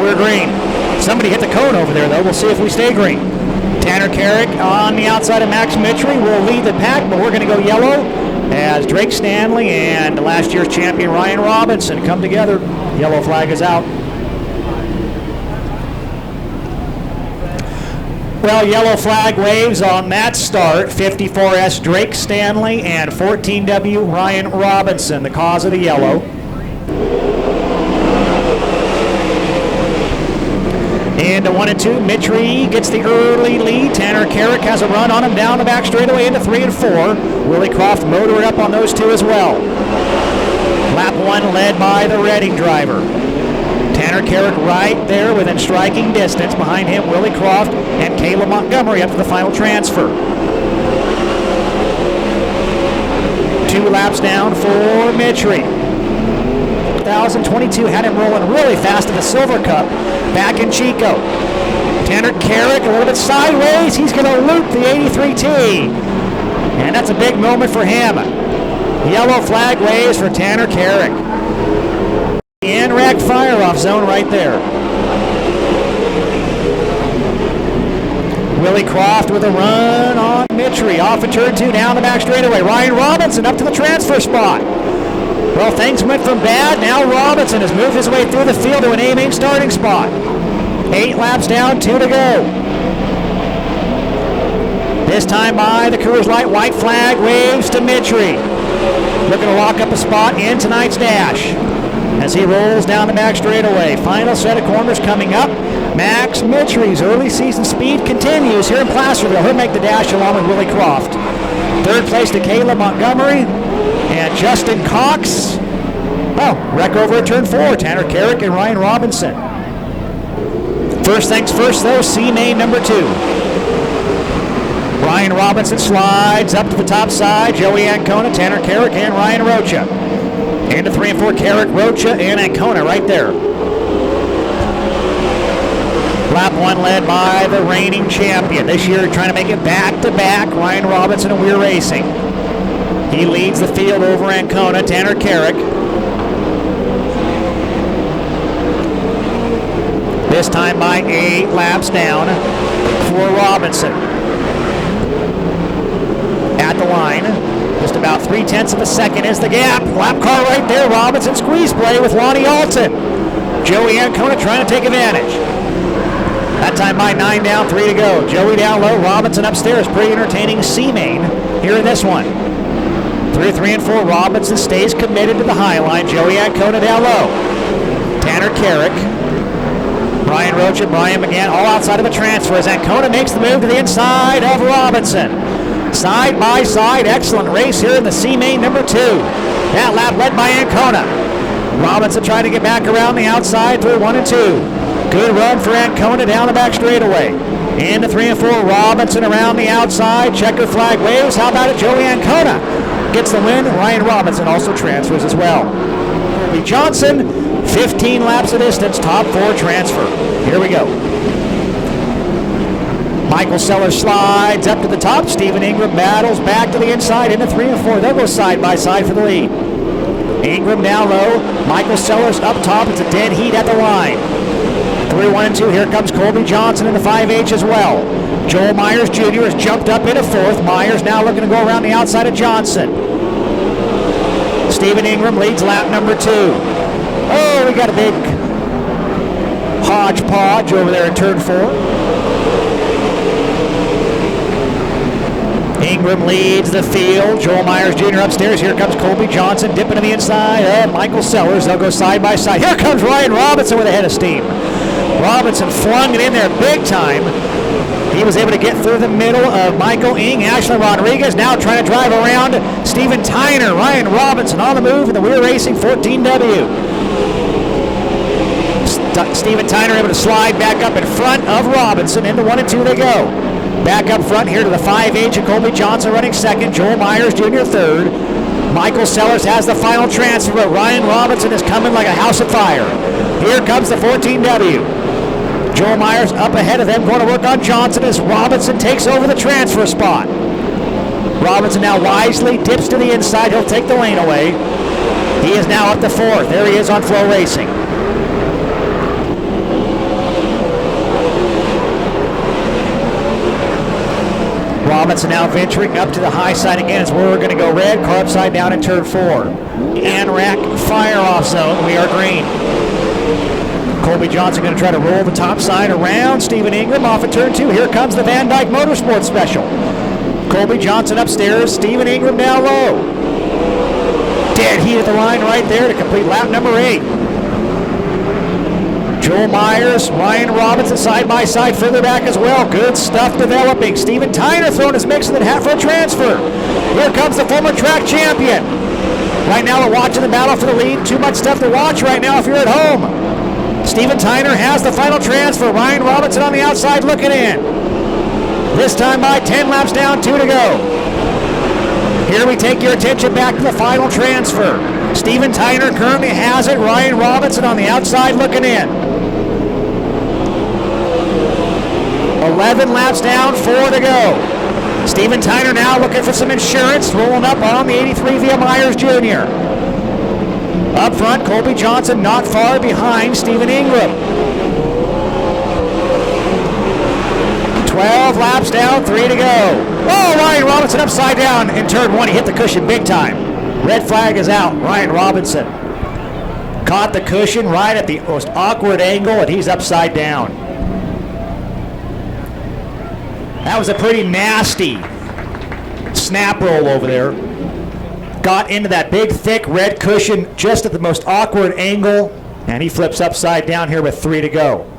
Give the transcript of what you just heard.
we're green. Somebody hit the cone over there, though. We'll see if we stay green. Tanner Carrick on the outside of Max Mitchery will lead the pack, but we're going to go yellow as Drake Stanley and last year's champion Ryan Robinson come together. Yellow flag is out. Well, yellow flag waves on that start. 54S Drake Stanley and 14W Ryan Robinson, the cause of the yellow. Into 1 and 2, Mitchery gets the early lead. Tanner Carrick has a run on him down the back straightaway into 3 and 4. Willie Croft motoring up on those two as well. Lap 1 led by the Reading driver. Tanner Carrick right there within striking distance. Behind him, Willie Croft and Caleb Montgomery up to the final transfer. 2 laps down for Mitchery. 2022 had him rolling really fast in the Silver Cup back in Chico. Tanner Carrick a little bit sideways. He's going to loop the 83T. And that's a big moment for him. Yellow flag waves for Tanner Carrick. In-rack fire-off zone right there. Willie Croft with a run on Mitchery. Off of turn 2 down the back straightaway. Ryan Robinson up to the transfer spot. Well, things went from bad. Now Robinson has moved his way through the field to an A-main starting spot. 8 laps down, 2 to go. This time by the Coors Light, white flag waves to Mitchery. Looking to lock up a spot in tonight's dash as he rolls down the back straightaway. Final set of corners coming up. Max Mitchery's early season speed continues here in Placerville. He'll make the dash along with Willie Croft. Third place to Caleb Montgomery. And Justin Cox, well, wreck over at turn 4, Tanner Carrick and Ryan Robinson. First things first, though, C-main number 2. Ryan Robinson slides up to the top side. Joey Ancona, Tanner Carrick, and Ryan Rocha. Into 3 and 4, Carrick, Rocha, and Ancona right there. Lap 1 led by the reigning champion. This year trying to make it back-to-back, Ryan Robinson and Weir Racing. He leads the field over Ancona, Tanner Carrick. This time by 8 laps down for Robinson. At the line, just about 3/10 of a second is the gap. Lap car right there, Robinson squeeze play with Lonnie Alton. Joey Ancona trying to take advantage. That time by 9 down, 3 to go. Joey down low, Robinson upstairs. Pretty entertaining C-main here in this one. 3 and 4, Robinson stays committed to the high line. Joey Ancona down low. Tanner Carrick. Brian Rocha, Brian McGann, all outside of a transfer as Ancona makes the move to the inside of Robinson. Side by side, excellent race here in the C-main number 2. That lap led by Ancona. Robinson trying to get back around the outside through 1 and 2. Good run for Ancona down the back straightaway. Into 3 and 4, Robinson around the outside. Checker flag waves. How about it? Joey Ancona gets the win. Ryan Robinson also transfers as well. Lee Johnson, 15 laps of distance, top 4 transfer. Here we go. Michael Sellers slides up to the top. Stephen Ingram battles back to the inside into 3 and 4. They'll go side by side for the lead. Ingram down low. Michael Sellers up top. It's a dead heat at the line. 3, 1 and 2. Here comes Colby Johnson in the 5H as well. Joel Myers Jr. has jumped up into 4th. Myers now looking to go around the outside of Johnson. Stephen Ingram leads lap number 2. Oh, we got a big hodgepodge over there in turn 4. Ingram leads the field. Joel Myers Jr. upstairs. Here comes Colby Johnson dipping to the inside of Michael Sellers. They'll go side by side. Here comes Ryan Robinson with a head of steam. Robinson flung it in there big time. He was able to get through the middle of Michael Ing. Ashley Rodriguez now trying to drive around Steven Tyner. Ryan Robinson on the move in the Weir Racing 14W. Steven Tyner able to slide back up in front of Robinson. Into 1 and 2 they go. Back up front here to the 5H of Colby Johnson running 2nd. Joel Myers Jr. 3rd. Michael Sellers has the final transfer, but Ryan Robinson is coming like a house of fire. Here comes the 14W. Joel Myers up ahead of them, going to work on Johnson as Robinson takes over the transfer spot. Robinson now wisely dips to the inside. He'll take the lane away. He is now up to 4th. There he is on Flow Racing. Robinson now venturing up to the high side again as we're going to go red, car upside down in turn 4. ANRAC fire off zone, we are green. Colby Johnson going to try to roll the top side around Stephen Ingram off of turn 2. Here comes the Van Dyke Motorsports special. Colby Johnson upstairs, Stephen Ingram down low. Dead heat at the line right there to complete lap number 8. Joel Myers, Ryan Robinson side by side further back as well. Good stuff developing. Steven Tyner throwing his mix in the hat for a transfer. Here comes the former track champion. Right now we're watching the battle for the lead. Too much stuff to watch right now if you're at home. Steven Tyner has the final transfer. Ryan Robinson on the outside looking in. This time by 10 laps down, 2 to go. Here we take your attention back to the final transfer. Steven Tyner currently has it. Ryan Robinson on the outside looking in. 11 laps down, 4 to go. Steven Tyner now looking for some insurance, rolling up on the 83 via Myers Jr. Up front, Colby Johnson not far behind Stephen Ingram. 12 laps down, 3 to go. Oh, Ryan Robinson upside down in turn 1. He hit the cushion big time. Red flag is out. Ryan Robinson caught the cushion right at the most awkward angle, and he's upside down. That was a pretty nasty snap roll over there. Got into that big, thick red cushion just at the most awkward angle, and he flips upside down here with 3 to go.